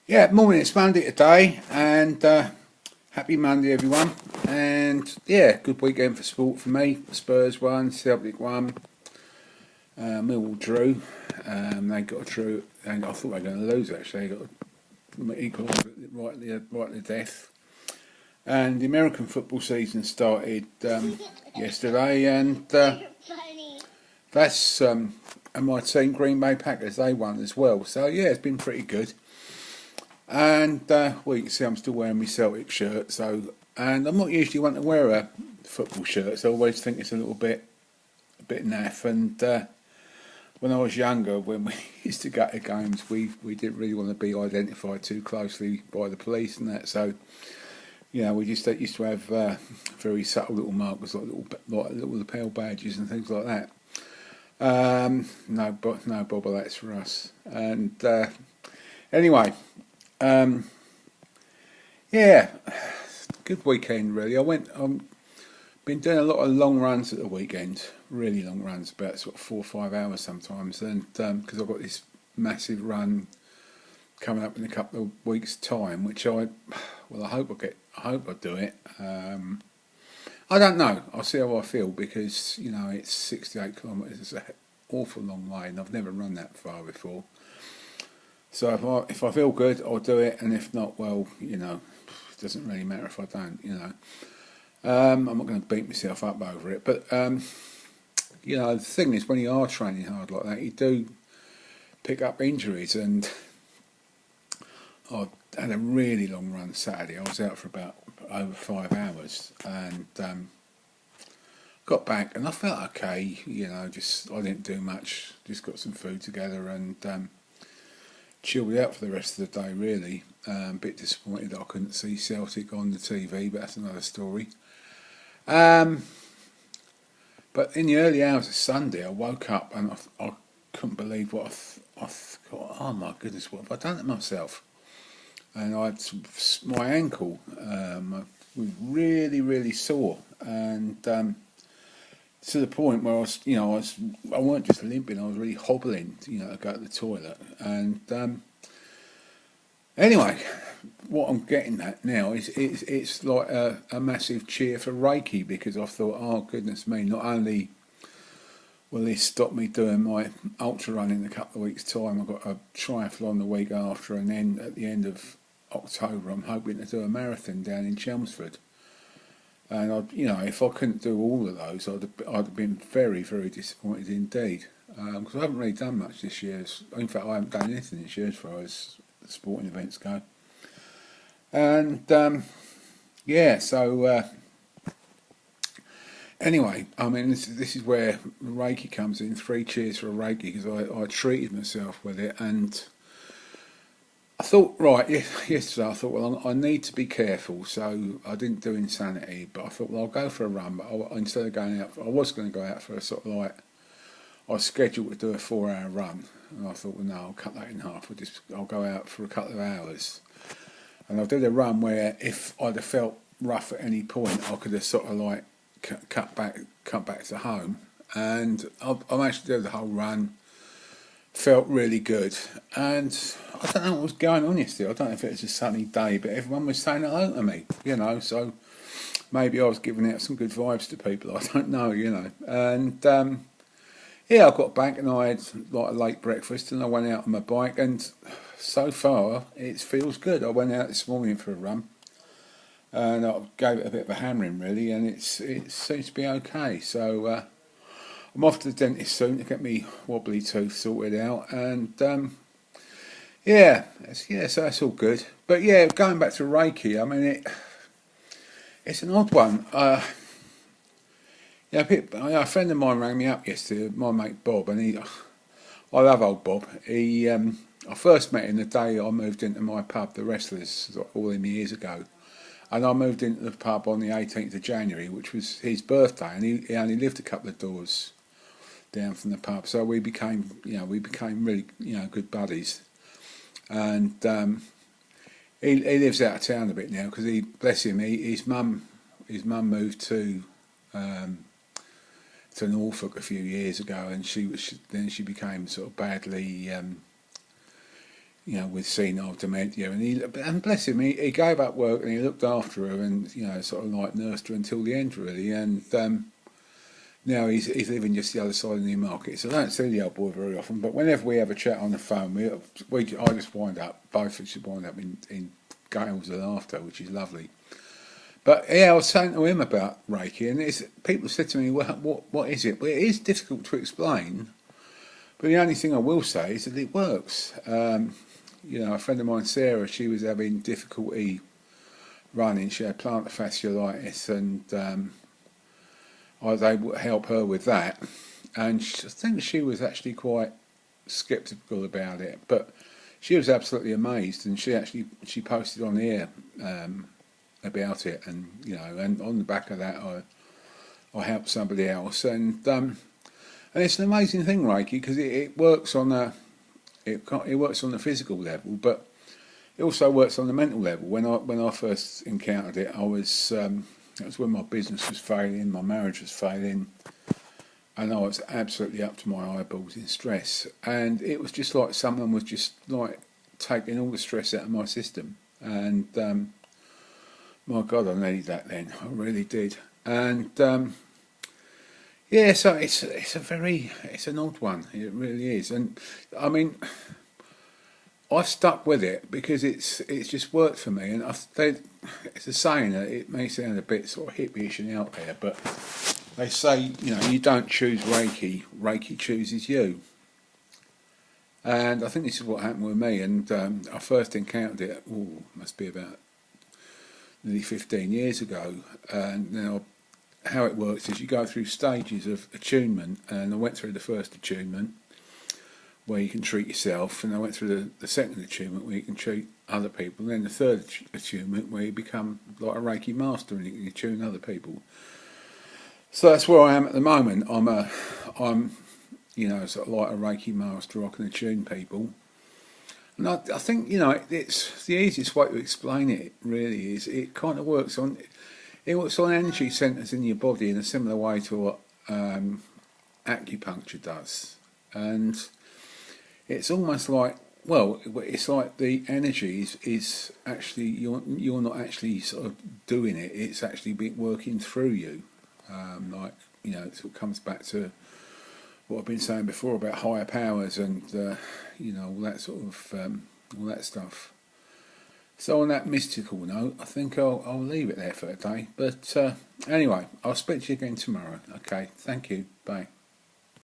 Yeah, morning. It's Monday today, and happy Monday, everyone. And yeah, good weekend for sport for me. Spurs won, Celtic won, Millwall drew. They got a drew, and I thought they were going to lose. Actually, they got equalised right at the death. And the American football season started yesterday, and that's and my team, Green Bay Packers, they won as well. So yeah, it's been pretty good. And well, you can see I'm still wearing my Celtic shirt. So, and I'm not usually one to wear a football shirt, so I always think it's a bit naff. And when I was younger, when we used to go to games, we didn't really want to be identified too closely by the police and that. So, we just used to have very subtle little markers like little lapel badges and things like that. No bother, that's for us. And anyway. Um, Yeah, good weekend really. Been doing a lot of long runs at the weekend, really long runs, about sort of 4 or 5 hours sometimes. And because I've got this massive run coming up in a couple of weeks' time, which I hope I hope I do it. I don't know. I'll see how I feel because it's 68 kilometres. It's an awful long way, and I've never run that far before. So if I feel good, I'll do it, and if not, well, it doesn't really matter if I don't. I'm not going to beat myself up over it, but the thing is, when you are training hard like that, you do pick up injuries, and I had a really long run Saturday. I was out for about over 5 hours, and got back, and I felt okay. Just I didn't do much, just got some food together, and chilled out for the rest of the day. Really, a bit disappointed that I couldn't see Celtic on the TV, but that's another story. Um, but in the early hours of Sunday, I woke up and I couldn't believe what I thought. Oh my goodness, what have I done to myself? And my ankle was really, really sore, and to the point where I weren't just limping, I was really hobbling, to go to the toilet. And anyway, what I'm getting at now is it's like a massive cheer for Reiki, because I thought, oh goodness me, not only will this stop me doing my ultra run in a couple of weeks' time, I've got a triathlon the week after, and then at the end of October, I'm hoping to do a marathon down in Chelmsford. And if I couldn't do all of those, I'd have been very, very disappointed indeed. Because I haven't really done much this year. In fact, I haven't done anything this year as far as sporting events go. And yeah, so anyway, I mean, this is where Reiki comes in. 3 cheers for Reiki, because I treated myself with it, and I thought, right, yesterday I thought, well, I need to be careful, so I didn't do insanity, but I thought, well, I'll go for a run, but instead of going out, I was going to go out for a sort of like, I was scheduled to do a 4 hour run, and I thought, well, no, I'll cut that in half, I'll go out for a couple of hours, and I did a run where if I'd have felt rough at any point, I could have sort of like cut back to home, and I managed to do the whole run. Felt really good, and I don't know what was going on yesterday. I don't know if it was a sunny day, but everyone was saying hello to me, so maybe I was giving out some good vibes to people. I don't know. And yeah, I got back and I had like a late breakfast, and I went out on my bike, and so far it feels good. I went out this morning for a run, and I gave it a bit of a hammering really, and it seems to be okay. So I'm off to the dentist soon to get me wobbly tooth sorted out, and so that's all good. But yeah, going back to Reiki, I mean it's an odd one. A friend of mine rang me up yesterday, my mate Bob, and I love old Bob. I first met him the day I moved into my pub, the Wrestlers, all them years ago. And I moved into the pub on the 18th of January, which was his birthday, and he only lived a couple of doors down from the pub. So we became really, good buddies. And he lives out of town a bit now because bless him, his mum moved to Norfolk a few years ago, and then she became sort of badly you know, with senile dementia, and bless him, he gave up work and he looked after her, and you know, sort of like nursed her until the end, really, and now he's living just the other side of Newmarket, so I don't see the old boy very often. But whenever we have a chat on the phone, I just wind up, both of us wind up in gales of laughter, which is lovely. But yeah, I was saying to him about Reiki, and people said to me, "Well, what is it?" Well, it is difficult to explain, but the only thing I will say is that it works. You know, a friend of mine, Sarah, she was having difficulty running. She had plantar fasciitis, and I was able to help her with that. And I think she was actually quite sceptical about it, but she was absolutely amazed, and she posted on here about it, and you know, and on the back of that, I helped somebody else, and it's an amazing thing, Reiki, because it works on it works on the physical level, but it also works on the mental level. When I first encountered it, I was that was when my business was failing, my marriage was failing, and I was absolutely up to my eyeballs in stress. And it was just like someone was just like taking all the stress out of my system. And my God, I needed that then. I really did. And yeah, so it's an odd one. It really is. And I mean, I stuck with it because it's just worked for me. And it's a saying that it may sound a bit sort of hippie-ish and out there, but they say, you know, you don't choose Reiki, Reiki chooses you. And I think this is what happened with me. And I first encountered it, must be about nearly 15 years ago. And now, how it works is you go through stages of attunement, and I went through the first attunement where you can treat yourself, and I went through the second attunement where you can treat other people, and then the third attunement where you become like a Reiki master and you can attune other people. So that's where I am at the moment. I'm you know, sort of like a Reiki master. I can attune people, and I think, you know, it's the easiest way to explain it. Really, is it kind of works on energy centres in your body in a similar way to what acupuncture does, and it's almost like, well, it's like the energy is actually, you're not actually sort of doing it. It's actually working through you. Like, you know, it sort of comes back to what I've been saying before about higher powers and you know, all that sort of all that stuff. So on that mystical note, I think I'll leave it there for today. But anyway, I'll speak to you again tomorrow. Okay, thank you. Bye.